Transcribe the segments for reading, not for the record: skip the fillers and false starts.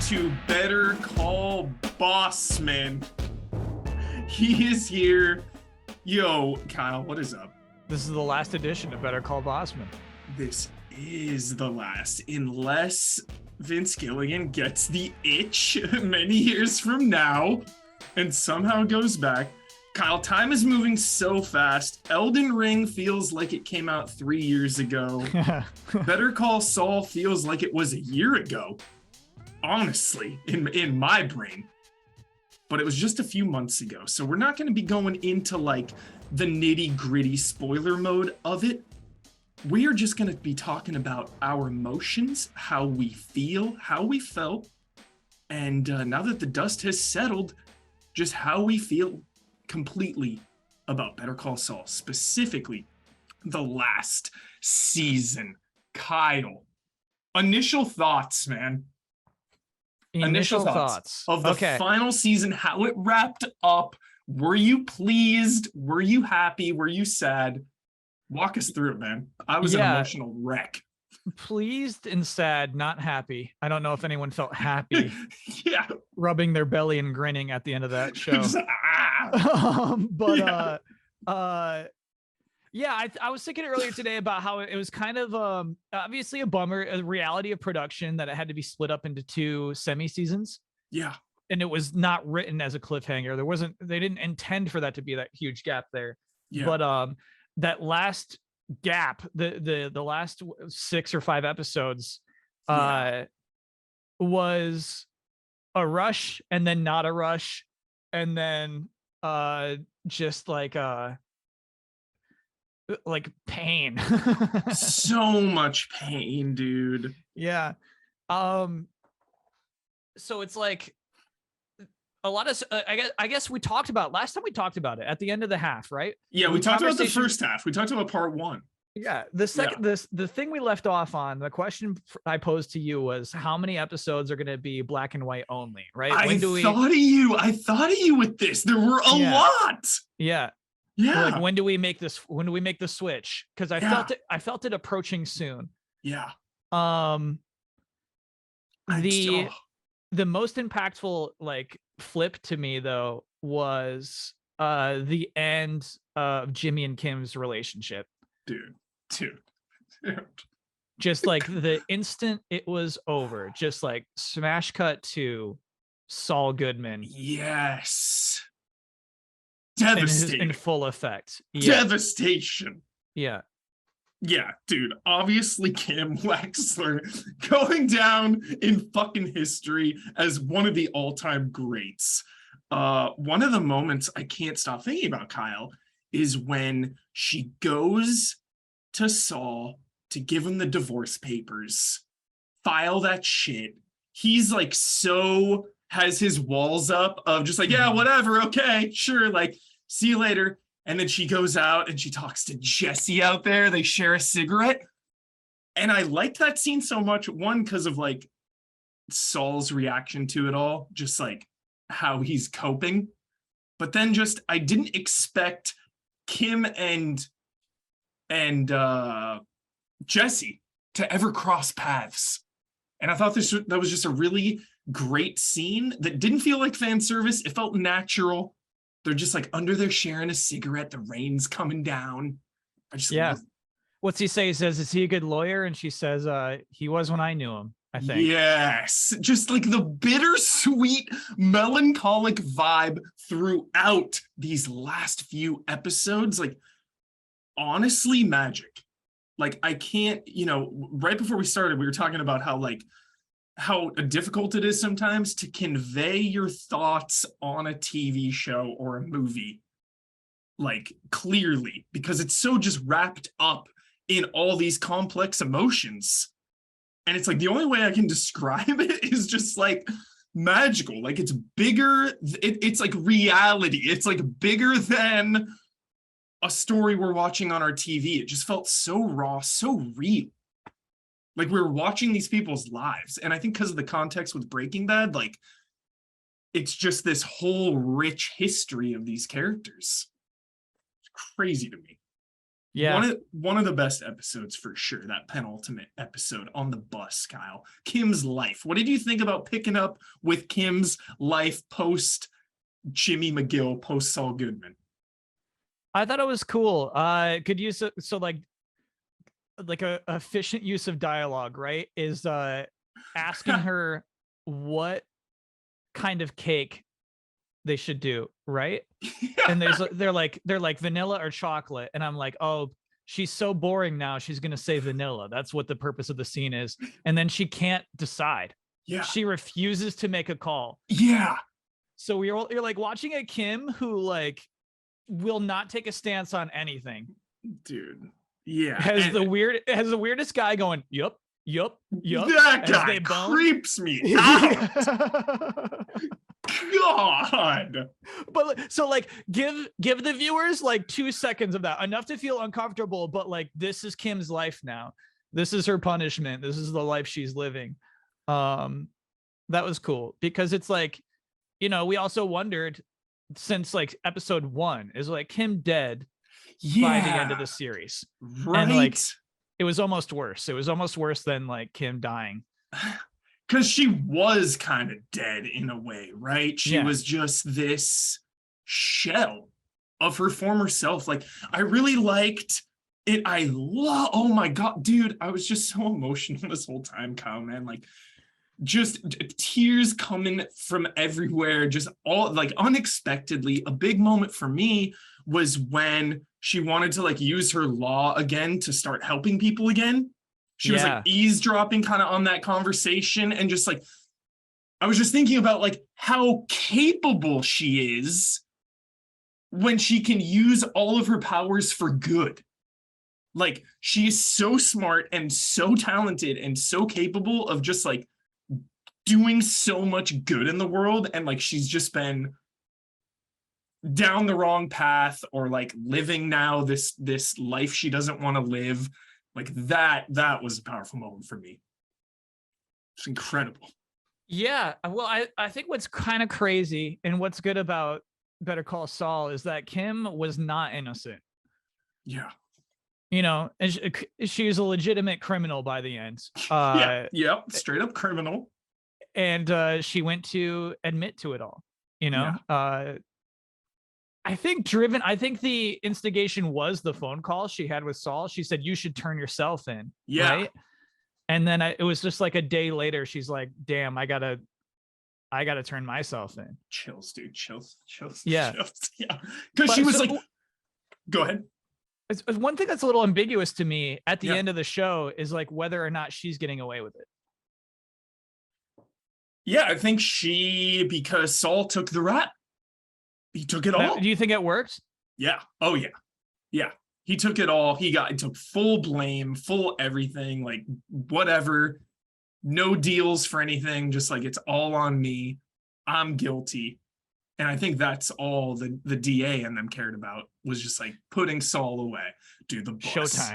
to Better Call Bosman. He is here. Yo, Kyle, what is up? This is the last edition of Better Call Bosman. This is the last, unless Vince Gilligan gets the itch many years from now and somehow goes back. Kyle, time is moving so fast. Elden Ring feels like it came out 3 years ago. Better Call Saul feels like it was a year ago. Honestly, in my brain. But it was just a few months ago. So we're not going to be going into like the nitty gritty spoiler mode of it. We are just going to be talking about our emotions, how we feel, how we felt. And now that the dust has settled, just how we feel completely about Better Call Saul, specifically the last season. Kyle, initial thoughts, man. Initial thoughts of the final season, how it wrapped up. Were you pleased? Were you happy? Were you sad? Walk us through it, man. I was an emotional wreck. Pleased and sad, not happy. I don't know if anyone felt happy. Yeah. Rubbing their belly and grinning at the end of that show. Just, I was thinking earlier today about how it was kind of obviously a bummer, a reality of production that it had to be split up into 2 semi-seasons. Yeah. And it was not written as a cliffhanger. They didn't intend for that to be that huge gap there. Yeah. But that last gap, the last 6 or 5 episodes was a rush and then not a rush. And then just like pain. So much pain, dude. Yeah. So it's like a lot of I guess we talked about last time we talked about it at the end of the half, right? Yeah, we talked about the first half. We talked about part 1. Yeah, the second the thing we left off on, the question I posed to you was how many episodes are going to be black and white only, right? I thought of you with this. There were a lot. Yeah. Yeah. Like when do we make this switch? Because I felt it approaching soon. Yeah. The most impactful like flip to me though was the end of Jimmy and Kim's relationship. Dude. Just like the instant it was over, just like smash cut to Saul Goodman. Yes. Devastating. In full effect. Yeah. Devastation. Yeah. Yeah, dude. Obviously, Kim Wexler going down in fucking history as one of the all-time greats. One of the moments I can't stop thinking about, Kyle, is when she goes to Saul to give him the divorce papers, file that shit. He's like has his walls up of just like, yeah, whatever, okay, sure, like, see you later. And then she goes out and she talks to Jesse out there. They share a cigarette. And I liked that scene so much. One, because of like Saul's reaction to it all, just like how he's coping. But then just, I didn't expect Kim and Jesse to ever cross paths. And I thought that was just a really great scene that didn't feel like fan service. It felt natural. They're just like under there sharing a cigarette. The rain's coming down. What's he say? He says, is he a good lawyer? And she says, he was when I knew him, I think. Yes. Just like the bittersweet, melancholic vibe throughout these last few episodes. Like, honestly, magic. Like, I can't, right before we started, we were talking about how difficult it is sometimes to convey your thoughts on a TV show or a movie, like, clearly, because it's so just wrapped up in all these complex emotions. And it's like, the only way I can describe it is just like magical. Like, it's bigger. It's like reality. It's like bigger than a story we're watching on our TV. It just felt so raw, so real. Like we were watching these people's lives. And I think because of the context with Breaking Bad, like it's just this whole rich history of these characters. It's crazy to me. Yeah. One of the best episodes for sure, that penultimate episode on the bus, Kyle. Kim's life. What did you think about picking up with Kim's life post Jimmy McGill, post Saul Goodman? I thought it was cool. Could use so like a efficient use of dialogue, right? Is asking her what kind of cake they should do, right? And they're like vanilla or chocolate, and I'm like, oh, she's so boring now, she's gonna say vanilla. That's what the purpose of the scene is. And then she can't decide. Yeah. She refuses to make a call. Yeah. So you're like watching a Kim who like will not take a stance on anything. Dude. Yeah. Has the weirdest guy going, yup. That guy creeps me out. God. But so like give the viewers like 2 seconds of that, enough to feel uncomfortable, but like this is Kim's life now. This is her punishment. This is the life she's living. That was cool because it's like, you know, we also wondered since like episode 1, is like Kim dead by the end of the series. Right. And like it was almost worse. It was almost worse than like Kim dying. Because she was kind of dead in a way, right? She was just this shell of her former self. Like, I really liked it. Oh my God, dude, I was just so emotional this whole time, Kyle, man. Like, just tears coming from everywhere, just all like unexpectedly. A big moment for me was when she wanted to like use her law again to start helping people again. She was like eavesdropping kind of on that conversation, and just like, I was just thinking about like how capable she is when she can use all of her powers for good. Like, she is so smart and so talented and so capable of just like doing so much good in the world. And like, she's just been down the wrong path, or like living now this life she doesn't want to live. Like that was a powerful moment for me. It's incredible. Yeah, well, I think what's kind of crazy and what's good about Better Call Saul is that Kim was not innocent. Yeah. You know, and she's a legitimate criminal by the end. Straight up criminal. And she went to admit to it all, you know. I think the instigation was the phone call she had with Saul. She said, you should turn yourself in. Yeah. Right. And then it was just like a day later, she's like, damn, I gotta turn myself in. Chills, dude. Chills. Yeah. Yeah. Because she was like, go ahead. It's one thing that's a little ambiguous to me at the end of the show is like whether or not she's getting away with it. Yeah, I think because Saul took the rap. He took it all. Do you think it worked? Yeah. Oh, yeah. Yeah. He took it all. He took full blame, full everything, like whatever. No deals for anything. Just like, it's all on me. I'm guilty. And I think that's all the DA and them cared about, was just like putting Saul away. Dude, the bus.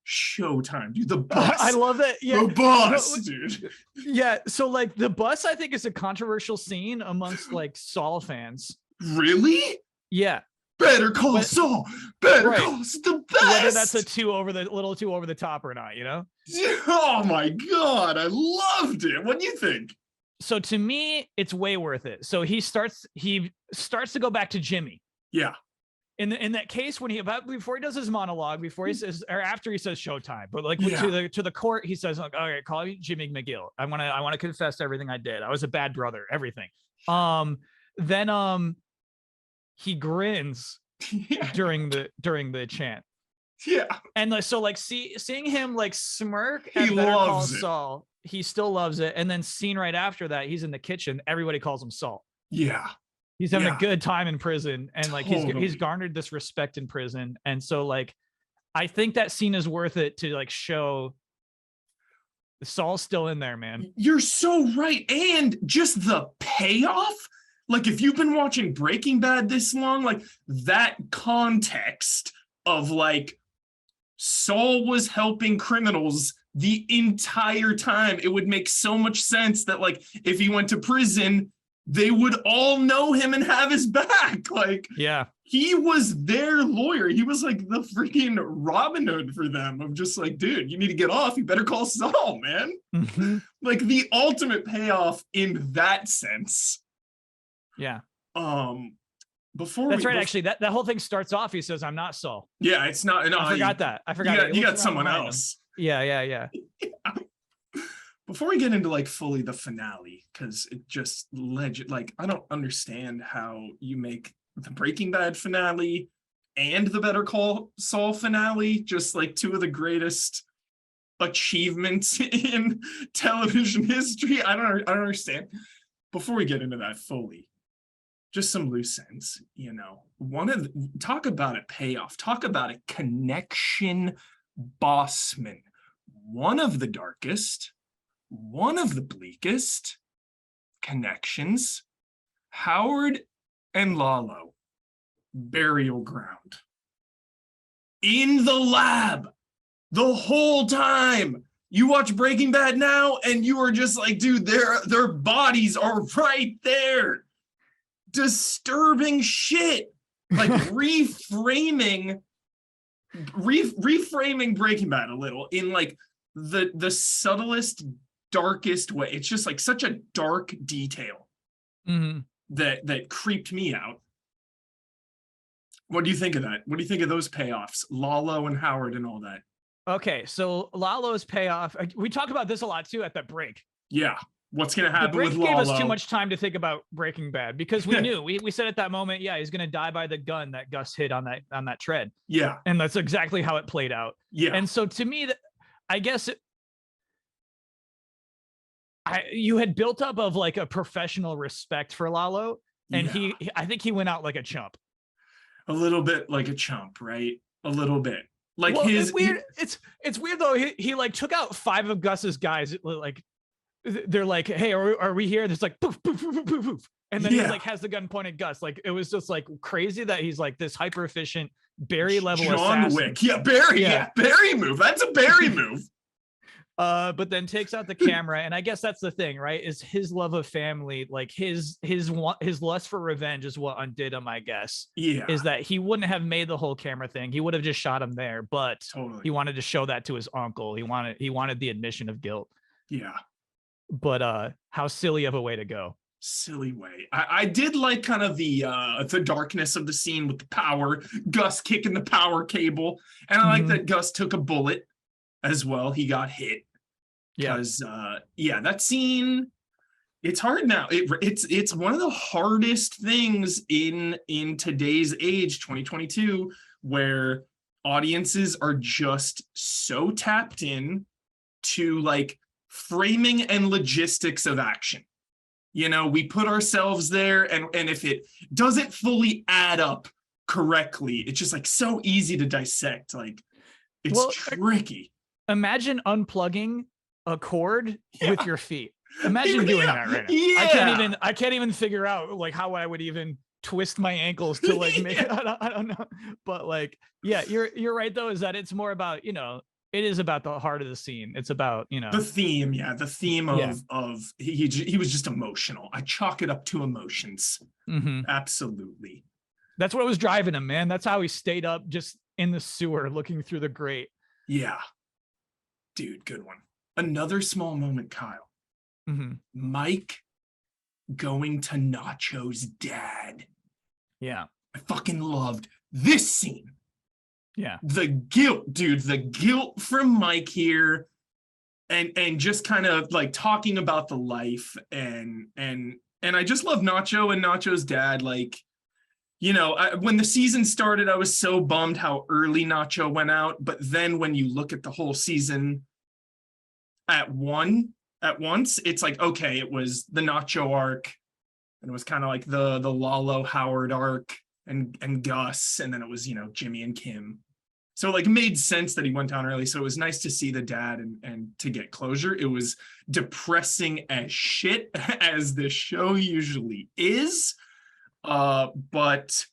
Showtime, dude. The bus. I love that. Yeah. The bus, dude. Yeah. So like the bus, I think, is a controversial scene amongst like Saul fans. Really? Yeah. Better Call Saul. Better Call Saul, the best. Whether that's a little too over the top or not, you know? Oh my God. I loved it. What do you think? So to me, it's way worth it. So he starts to go back to Jimmy. Yeah. In that case, before he does his monologue, before he says, or after he says showtime, but like to the court, he says, like, all right, call me Jimmy McGill. I want to confess everything I did. I was a bad brother, everything. Then he grins during the chant. Yeah. And so like seeing him like smirk at Better Call Saul, he still loves it. And then scene right after that, he's in the kitchen. Everybody calls him Saul. Yeah. He's having a good time in prison, and like he's garnered this respect in prison. And so like, I think that scene is worth it to like show Saul's still in there, man. You're so right. And just the payoff. Like, if you've been watching Breaking Bad this long, like that context of like Saul was helping criminals the entire time, it would make so much sense that like if he went to prison, they would all know him and have his back. Like, Yeah. he was their lawyer. He was like the freaking Robin Hood for them, of just like, dude, you need to get off. You better call Saul, man. Mm-hmm. Like the ultimate payoff in that sense. Yeah. Before That's right. Actually, that whole thing starts off. He says, "I'm not Saul." Yeah, it's not. No, I forgot that. I forgot. You got someone else. Yeah. Before we get into like fully the finale, because it just like, I don't understand how you make the Breaking Bad finale and the Better Call Saul finale just like two of the greatest achievements in television history. I don't understand. Before we get into that fully, just some loose ends, you know. Talk about a payoff, talk about a connection. Bosman, one of the darkest, one of the bleakest connections. Howard and Lalo, burial ground. In the lab the whole time. You watch Breaking Bad now and you are just like, dude, their bodies are right there. Disturbing shit. Like reframing Breaking Bad a little in like the subtlest, darkest way. It's just like such a dark detail that creeped me out. What do you think of that? What do you think of those payoffs? Lalo and Howard and all that. Okay, so Lalo's payoff. We talk about this a lot too at the break. Yeah. What's going to happen with Lalo? The break gave us too much time to think about Breaking Bad because we knew, we said at that moment, yeah, he's going to die by the gun that Gus hit on that tread. Yeah. And that's exactly how it played out. Yeah. And so to me, I guess you had built up of like a professional respect for Lalo, and I think he went out like a chump. A little bit like a chump, right? A little bit. Like, well, it's weird. It's weird though. He like took out 5 of Gus's guys. Like, they're like, hey, are we here? There's like poof, poof, poof, poof, poof. And then he like has the gun pointed Gus. Like, it was just like crazy that he's like this hyper efficient Barry level John assassin. Wick. Yeah, Barry. Yeah, Barry move. That's a Barry move. But then takes out the camera, and I guess that's the thing, right? Is his love of family, like his lust for revenge, is what undid him. I guess. Yeah. Is that he wouldn't have made the whole camera thing. He would have just shot him there, but he wanted to show that to his uncle. He wanted the admission of guilt. Yeah. But how silly of a way to go. Silly way. I did like kind of the darkness of the scene with the power, Gus kicking the power cable, and I like that Gus took a bullet as well. He got hit. Because that scene, it's hard now. It's one of the hardest things in today's age, 2022, where audiences are just so tapped in to like framing and logistics of action. You know, we put ourselves there, and if it doesn't fully add up correctly, it's just like so easy to dissect. Like, it's tricky. Imagine unplugging a cord with your feet. Imagine doing that right now. I can't even figure out like how I would even twist my ankles to like make it. I don't know. But like, yeah, you're right though, is that it's more about, you know, it is about the heart of the scene. It's about, you know, the theme. Yeah. The theme of he was just emotional. I chalk it up to emotions. Absolutely. That's what was driving him, man. That's how he stayed up just in the sewer looking through the grate. Yeah. Dude, good one. Another small moment, Kyle. Mike going to Nacho's dad. Yeah. I fucking loved this scene. Yeah. The guilt, dude, the guilt from Mike here, and just kind of like talking about the life, and I just love Nacho and Nacho's dad. Like, you know, when the season started, I was so bummed how early Nacho went out, but then when you look at the whole season at once, it's like, okay, it was the Nacho arc, and it was kind of like the Lalo Howard arc, and Gus, and then it was, you know, Jimmy and Kim. So like, it made sense that he went down early. So it was nice to see the dad and to get closure. It was depressing as shit, as the show usually is. But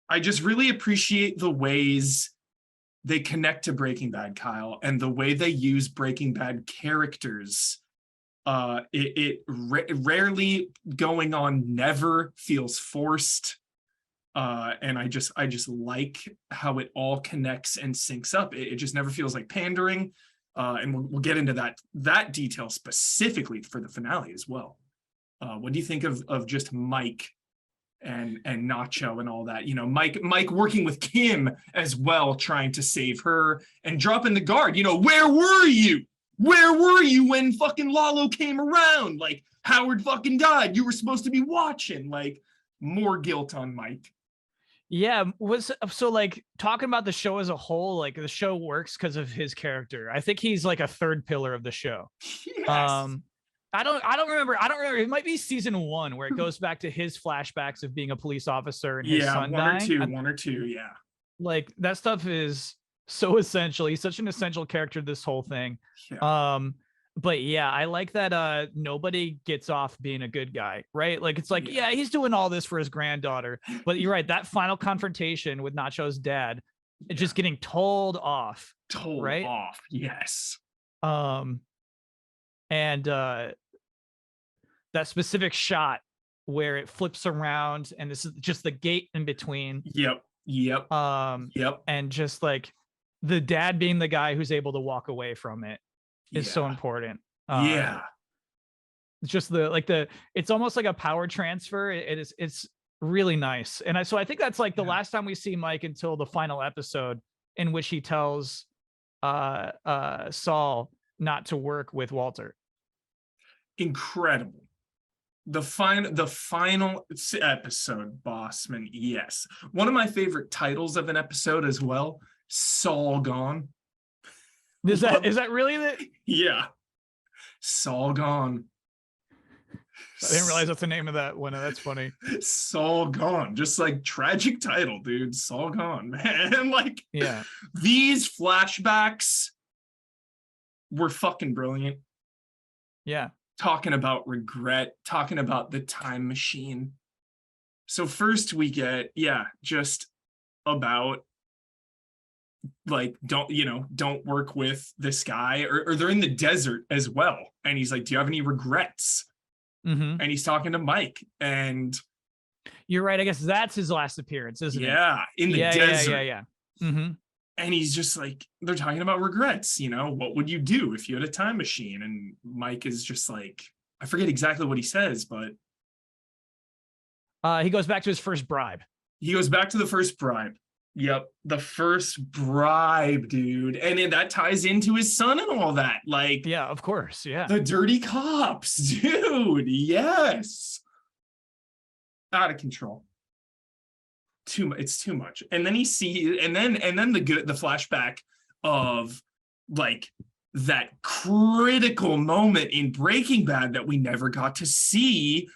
I just really appreciate the ways they connect to Breaking Bad, Kyle, and the way they use Breaking Bad characters Rarely going on never feels forced. And I just like how it all connects and syncs up. It just never feels like pandering. And we'll get into that detail specifically for the finale as well. What do you think of just Mike and Nacho and all that? You know, Mike working with Kim as well, trying to save her and dropping the guard. You know, where were you? Where were you when fucking Lalo came around? Like, Howard fucking died. You were supposed to be watching. Like, more guilt on Mike. Yeah, so like talking about the show as a whole, like the show works because of his character. I think he's like a third pillar of the show. Yes. I don't remember. It might be season 1 where it goes back to his flashbacks of being a police officer and his son dying. One or two, yeah. Like that stuff is so essential. He's such an essential character to this whole thing. Yeah. But yeah, I like that nobody gets off being a good guy, right? Like it's like, yeah, he's doing all this for his granddaughter. But you're right, that final confrontation with Nacho's dad, it's just getting told off. Told off, yes. And that specific shot where it flips around and this is just the gate in between. Yep. And just like the dad being the guy who's able to walk away from it is so important. Just it's almost like a power transfer. It's really nice. And so I think that's like the last time we see Mike until the final episode in which he tells Saul not to work with Walter. Incredible. The final episode, Bosman. Yes. One of my favorite titles of an episode as well, Saul Gone. Is that really the? Yeah. Saul Gone. I didn't realize that's the name of that one. That's funny. Saul Gone. Just like tragic title, dude. Saul Gone, man. Like, yeah. These flashbacks were fucking brilliant. Yeah. Talking about regret, talking about the time machine. So first we get, just about like, don't work with this guy, or they're in the desert as well. And he's like, do you have any regrets? Mm-hmm. And he's talking to Mike, and you're right. I guess that's his last appearance, isn't it? Yeah, in the desert. Yeah. Mm-hmm. And he's just like, they're talking about regrets. What would you do if you had a time machine? And Mike is just like, I forget exactly what he says, but he goes back to his first bribe. He goes back to the first bribe. Yep, the first bribe, dude. And that ties into his son and all that. Like, yeah, of course. Yeah. The dirty cops, dude. Yes. Out of control. It's too much. And then and then the flashback of like that critical moment in Breaking Bad that we never got to see,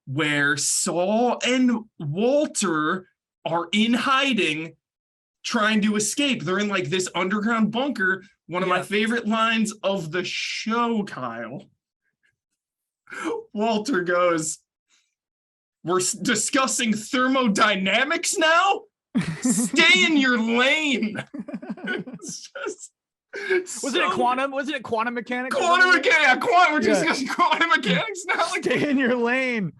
where Saul and Walter are in hiding, trying to escape. They're in like this underground bunker. One of my favorite lines of the show, Kyle. Walter goes, "We're discussing thermodynamics now? Stay in your lane." It's just Wasn't it quantum mechanics? We're discussing quantum mechanics now. Like, stay in your lane.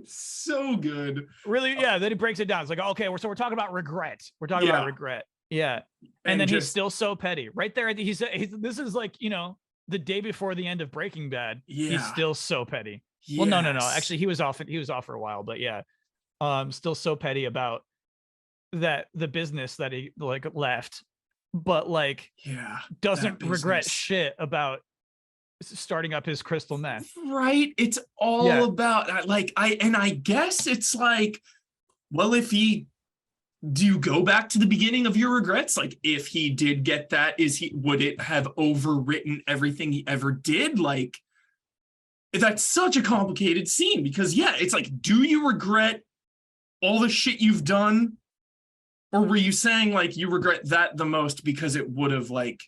So good. Really, yeah. Then he breaks it down. It's like, okay, we're talking about regret. We're talking about regret. Yeah. And then he's still so petty. Right there, he's this is like, the day before the end of Breaking Bad. Yeah. He's still so petty. Yes. Well, no. Actually, he was off for a while, but yeah. Still so petty about the business that he like left, but like doesn't regret shit about starting up his crystal meth. Right. It's all about like I guess it's like, well, do you go back to the beginning of your regrets? Like, if he did get that, would it have overwritten everything he ever did? Like, that's such a complicated scene because it's like, do you regret all the shit you've done? Or were you saying like you regret that the most because it would have like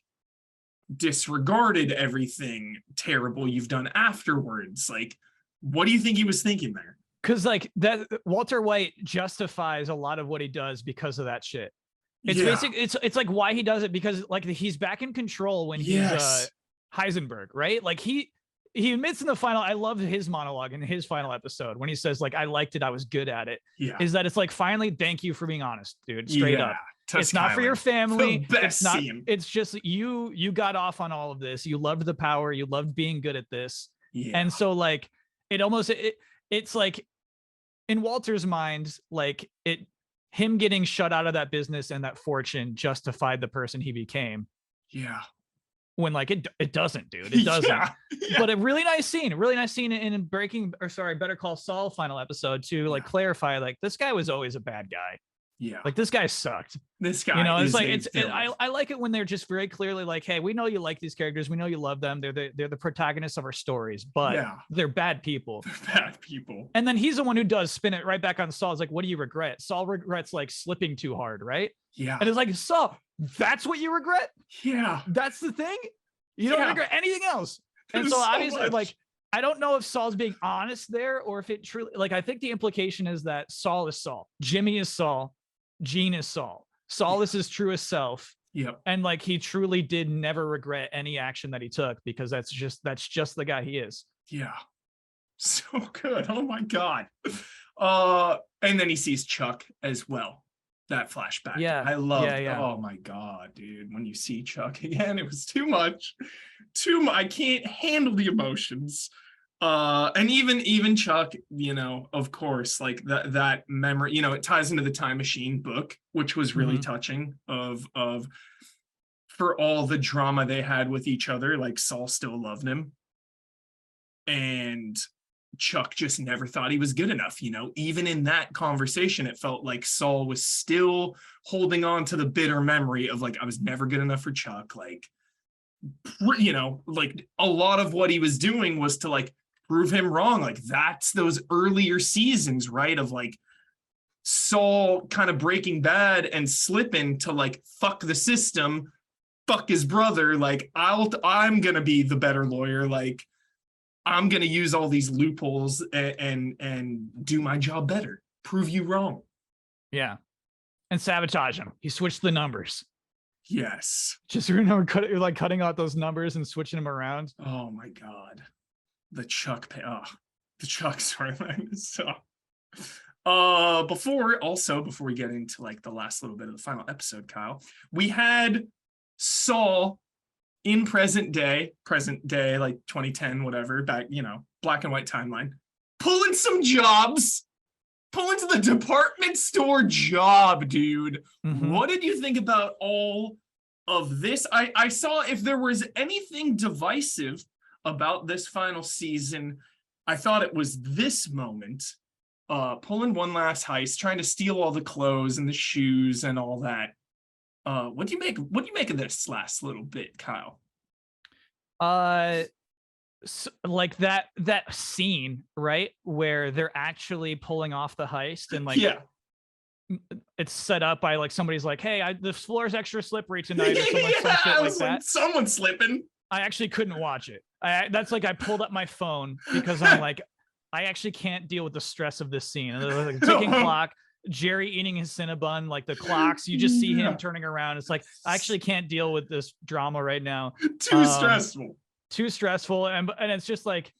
disregarded everything terrible you've done afterwards? Like, what do you think he was thinking there? Because like that Walter White justifies a lot of what he does because of that shit. It's basically it's like why he does it, because like he's back in control when he's Heisenberg, right? Like he admits in the final, I love his monologue in his final episode when he says like, I liked it, I was good at it. Yeah. Is that it's like, finally, thank you for being honest, dude. Straight up. It's not for your Kylan. family. The best It's not, scene. it's just you got off on all of this. You loved the power. You loved being good at this. Yeah. And so like, it's like in Walter's mind, like him getting shut out of that business and that fortune justified the person he became. Yeah. When like it doesn't, dude. It doesn't. Yeah. But a really nice scene in Better Call Saul final episode to like clarify, like this guy was always a bad guy. Yeah. Like this guy sucked. This guy, you know, it's is like I like it when they're just very clearly like, hey, we know you like these characters, we know you love them. They're the protagonists of our stories, but they're bad people. They're bad people. And then he's the one who does spin it right back on Saul. It's like, what do you regret? Saul regrets like slipping too hard, right? Yeah. And it's like, Saul, that's what you regret? Yeah. That's the thing? You don't regret anything else. And so obviously, like, I don't know if Saul's being honest there or if it truly, like, I think the implication is that Saul is Saul. Jimmy is Saul. Gene is Saul. Saul is his truest self. Yep. And like, he truly did never regret any action that he took because that's just the guy he is. Yeah. So good. Oh my God. And then he sees Chuck as well. That flashback. Yeah. I love yeah. Oh my God, dude. When you see Chuck again, it was too much. I can't handle the emotions. And even Chuck, you know, of course, like that memory, you know, it ties into the Time Machine book, which was really touching of for all the drama they had with each other, like Saul still loved him. And Chuck just never thought he was good enough, you know. Even in that conversation, it felt like Saul was still holding on to the bitter memory of like, I was never good enough for Chuck. Like, you know, like a lot of what he was doing was to like prove him wrong. Like that's those earlier seasons, right? Of like Saul kind of breaking bad and slipping to like, fuck the system, fuck his brother. Like I'm going to be the better lawyer. Like, I'm going to use all these loopholes and do my job better. Prove you wrong. Yeah. And sabotage him. He switched the numbers. Yes. Just remember cutting out those numbers and switching them around. Oh my God. The Chuck storyline is so. Before we get into like the last little bit of the final episode, Kyle, we had Saul in present day, like 2010, whatever, back, you know, black and white timeline, pulling some jobs, pulling to the department store job, dude. What did you think about all of this? I saw if there was anything divisive about this final season, I thought it was this moment, pulling one last heist, trying to steal all the clothes and the shoes and all that. What do you make of this last little bit, Kyle? So, like that scene, right, where they're actually pulling off the heist and like it's set up by like somebody's like, hey, the floor's extra slippery tonight, or some shit like that. Someone's slipping. I actually couldn't watch it. That's like I pulled up my phone because I'm like, I actually can't deal with the stress of this scene. And there's like a ticking clock. Jerry eating his Cinnabon, like the clocks, you just see him turning around. It's like, I actually can't deal with this drama right now. Too stressful. And it's just like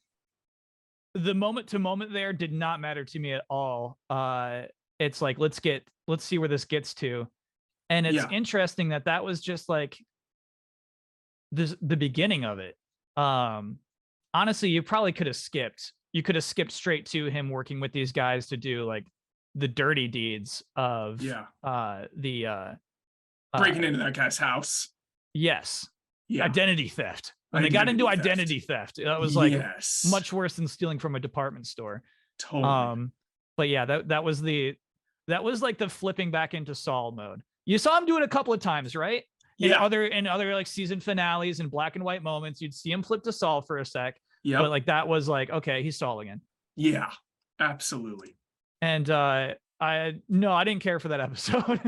the moment to moment there did not matter to me at all. It's like, let's see where this gets to. And it's interesting that was just like the beginning of it. Honestly, you probably could have skipped. You could have skipped straight to him working with these guys to do like the dirty deeds of the breaking into that guy's house. Yes. Yeah. Identity theft. When they got into identity theft, that was like much worse than stealing from a department store. Totally. But yeah, that was like the flipping back into Saul mode. You saw him do it a couple of times, right? In other like season finales and black and white moments, you'd see him flip to Saul for a sec. Yeah. But like that was like, okay, he's Saul again. Yeah, absolutely. And I didn't care for that episode,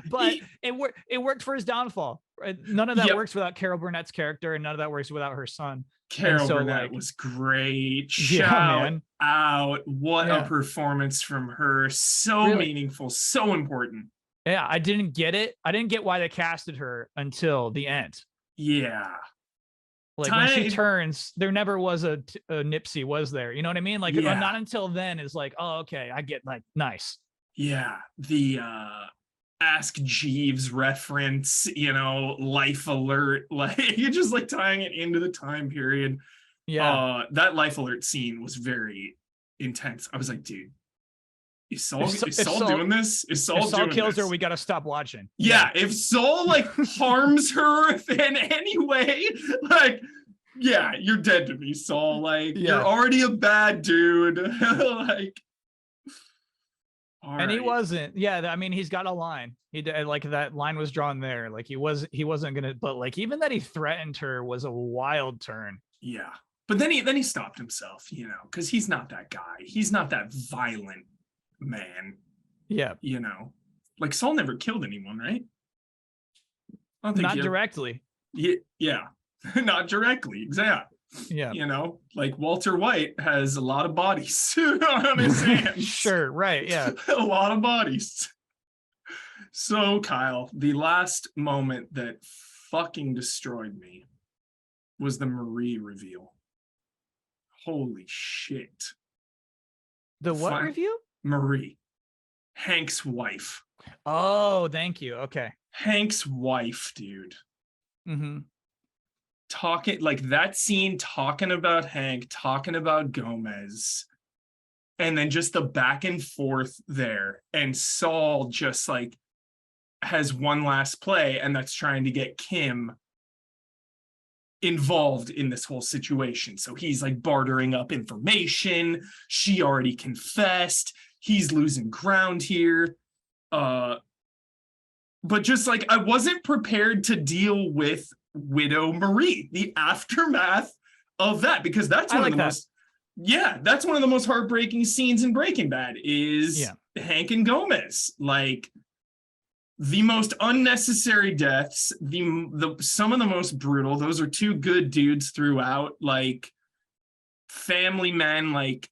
but it worked for his downfall. Right? None of that works without Carol Burnett's character, and none of that works without her son. Carol Burnett was great. Shout out. What a performance from her. So meaningful, so important. Yeah, I didn't get it. I didn't get why they casted her until the end. Yeah. Like when she turns, there never was a Nipsey, was there? You know what I mean? Like not until then is like, oh, okay, I get, like, nice. Yeah, the Ask Jeeves reference, Life Alert, like you're just like tying it into the time period. Yeah. That Life Alert scene was very intense. I was like, dude, is Saul doing this? Is Saul if Saul doing kills this? her, we gotta stop watching. Yeah, if Saul like harms her in any way, like, yeah, you're dead to me, Saul. Like, you're already a bad dude. Like, and he wasn't. Yeah, I mean, he's got a line. He did, like, that line was drawn there. Like he wasn't gonna. But like even that he threatened her was a wild turn. Yeah, but then he stopped himself, because he's not that guy. He's not that violent man. Yeah, like Saul never killed anyone, right? I don't think not directly. Yeah, not directly. Exactly. Yeah. Like Walter White has a lot of bodies on his hands. Sure, right, yeah. A lot of bodies. So, Kyle, the last moment that fucking destroyed me was the Marie reveal. Holy shit. The what review? Marie. Hank's wife. Oh, thank you. Okay. Hank's wife, dude. Mm-hmm. Talking like that scene, talking about Hank, talking about Gomez, and then just the back and forth there. And Saul just like has one last play, and that's trying to get Kim involved in this whole situation. So he's like bartering up information. She already confessed. He's losing ground here. But just like I wasn't prepared to deal with Widow Marie, the aftermath of that, because that's one of the most, that's one of the most heartbreaking scenes in Breaking Bad is Hank and Gomez. Like the most unnecessary deaths, the some of the most brutal. Those are two good dudes throughout, like family men, like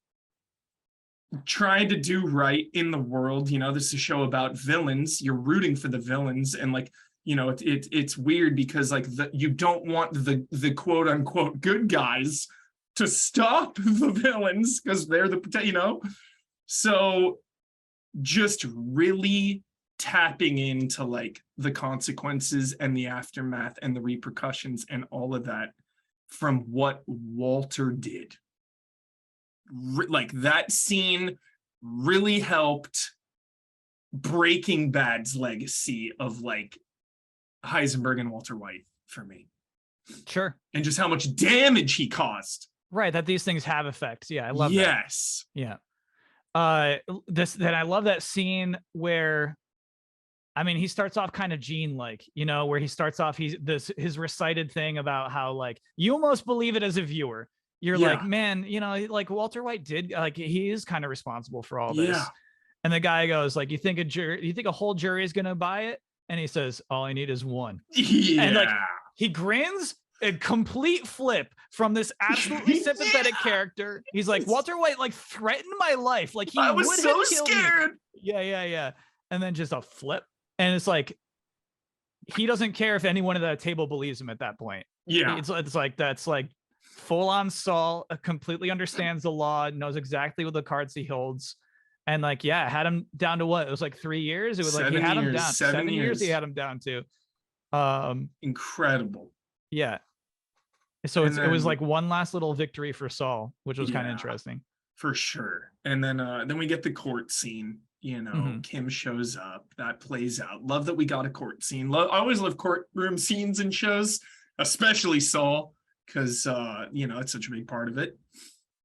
trying to do right in the world. This is a show about villains. You're rooting for the villains, and like, it's weird because like you don't want the quote unquote good guys to stop the villains because they're the so just really tapping into like the consequences and the aftermath and the repercussions and all of that from what Walter did. Like that scene really helped Breaking Bad's legacy of like Heisenberg and Walter White for me. Sure. And just how much damage he caused. Right, that these things have effects. Yeah, I love that. Yes. Yeah. Then I love that scene where, I mean, he starts off kind of Gene-like, where he starts off, his recited thing about how like you almost believe it as a viewer. You're like, man, like Walter White did, like he is kind of responsible for all this. And the guy goes like, you think a whole jury is gonna buy it? And he says, all I need is one. Yeah. And like he grins, a complete flip from this absolutely sympathetic character. He's like, Walter White like threatened my life. Like he I was would so have killed scared. Me. Yeah. And then just a flip. And it's like, he doesn't care if anyone at that table believes him at that point. Yeah. It's like, that's like full on Saul, completely understands the law, knows exactly what the cards he holds. And like, had him down to what? It was like 3 years. It was like, he had him down. 7 years he had him down to. Incredible. Yeah. So it was like one last little victory for Saul, which was kind of interesting. For sure. And then we get the court scene. Kim shows up. That plays out. Love that we got a court scene. I always love courtroom scenes in shows, especially Saul, because it's such a big part of it.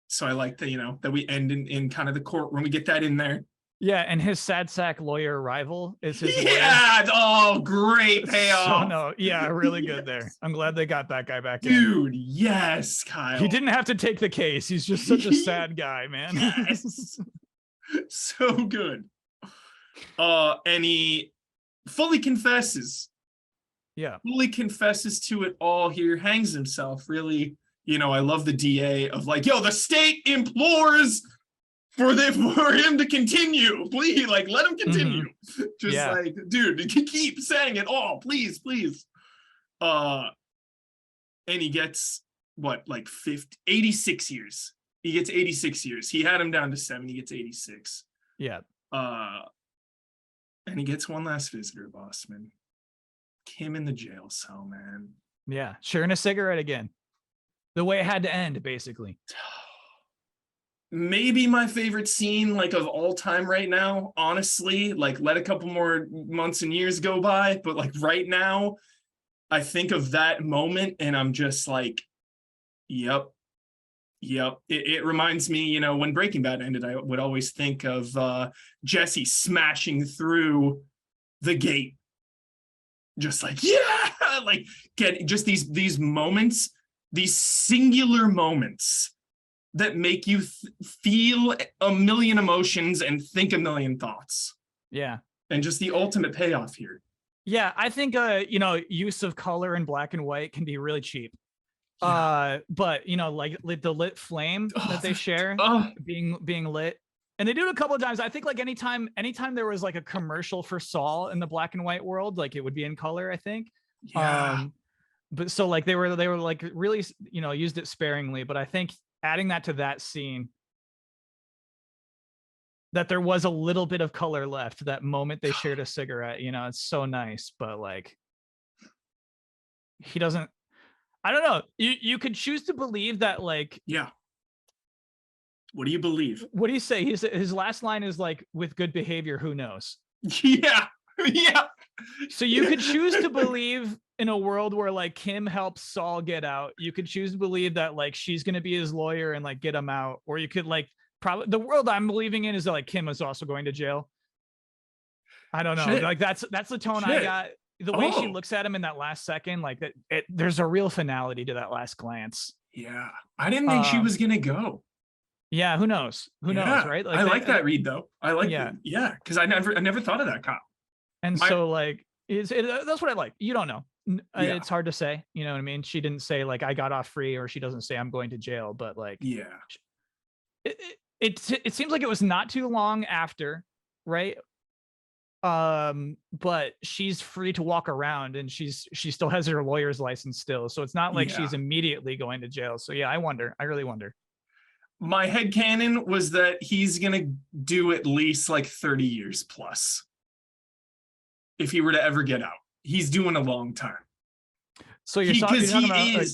So I like that, that we end in kind of the courtroom. We get that in there. Yeah, and his sad sack lawyer rival is his lawyer. Yeah, oh, great payoff. So no, yeah, really good there. I'm glad they got that guy back in. Dude, yes, Kyle. He didn't have to take the case. He's just such a sad guy, man. Yes. So good. And he fully confesses. Yeah. Fully confesses to it all here, hangs himself, really. I love the DA of like, yo, the state implores for him to continue. Please, like, let him continue. Just like, dude, keep saying it all, please. And he gets what, like 86 years. He gets 86 years. He had him down to 7. He gets 86. Yeah. And he gets one last visitor, Bosman. Kim in the jail cell, man. Yeah. Sharing a cigarette again. The way it had to end, basically. Maybe my favorite scene, like, of all time right now, honestly. Like, let a couple more months and years go by, but like right now, I think of that moment and I'm just like, yep. It reminds me, you know, when Breaking Bad ended, I would always think of Jesse smashing through the gate, just like, yeah, like, get just these moments, these singular moments that make you feel a million emotions and think a million thoughts. Yeah. And just the ultimate payoff here. Yeah, I think you know, use of color in black and white can be really cheap. Yeah. But you know, like the lit flame that they share being lit. And they do it a couple of times. I think like anytime there was like a commercial for Saul in the black and white world, like it would be in color, I think. Yeah. But so like they were like really, you know, used it sparingly, but I think adding that to that scene, that there was a little bit of color left, that moment they shared a cigarette, you know, it's so nice. But like, he doesn't, I don't know. You could choose to believe that, like, yeah. What do you believe? What do you say? His last line is like, with good behavior, who knows? Yeah. Yeah. So you could choose to believe in a world where like Kim helps Saul get out. You could choose to believe that like she's going to be his lawyer and like get him out. Or you could like, probably the world I'm believing in is that like Kim is also going to jail. I don't know. Shit. Like that's the tone I got. The way she looks at him in that last second, like that, there's a real finality to that last glance. Yeah. I didn't think she was going to go. Yeah. Who knows? Who knows? Right. Like I like that read though. I like that. Yeah. Cause I never thought of that, Kyle. And so like, that's what I like. You don't know. Yeah. It's hard to say, you know what I mean? She didn't say like, I got off free, or she doesn't say I'm going to jail, but like, yeah, it seems like it was not too long after, right? But she's free to walk around, and she still has her lawyer's license still. So it's not like she's immediately going to jail. So yeah, I really wonder. My headcanon was that he's going to do at least like 30 years plus. If he were to ever get out, he's doing a long time. So you're talking about,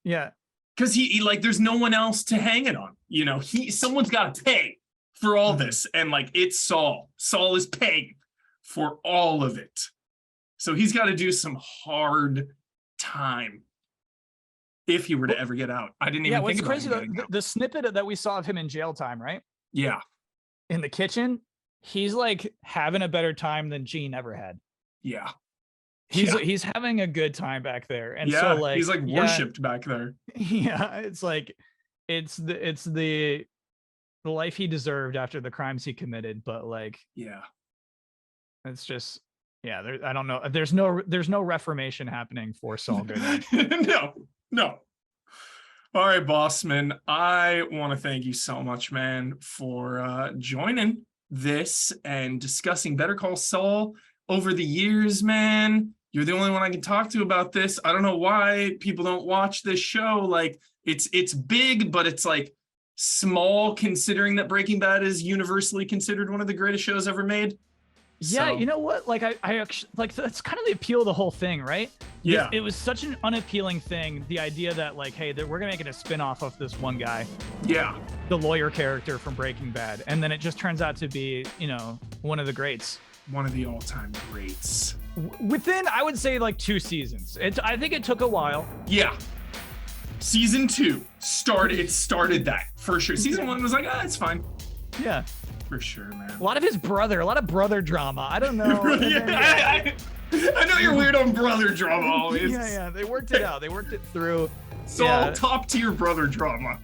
yeah. Cause he like, there's no one else to hang it on. You know, someone's got to pay for all this. And like, it's Saul. Saul is paying for all of it. So he's got to do some hard time if he were to ever get out. I didn't even think about it. Crazy, the snippet that we saw of him in jail time, right? Yeah. In the kitchen, he's like having a better time than Gene ever had. Yeah. He's having a good time back there. And so like he's like worshipped back there. Yeah, it's like it's the life he deserved after the crimes he committed, but like it's just I don't know. There's no reformation happening for Saul Goodman. No. All right, Bosman, I want to thank you so much, man, for joining this and discussing Better Call Saul over the years, man. You're the only one I can talk to about this. I don't know why people don't watch this show. Like, it's big, but it's like small considering that Breaking Bad is universally considered one of the greatest shows ever made. Yeah, you know what? Like, I actually, like, that's kind of the appeal of the whole thing, right? Yeah. It was such an unappealing thing, the idea that, like, hey, we're going to make it a spinoff of this one guy. Yeah. The lawyer character from Breaking Bad. And then it just turns out to be, you know, one of the greats. One of the all-time greats. Within, I would say, like 2 seasons. I think it took a while. Yeah. Season 2 started that for sure. Season 1 was like, it's fine. Yeah. For sure, man. A lot of brother drama. I don't know. I know you're weird on brother drama always. Yeah. They worked it out. They worked it through. It's all top tier brother drama.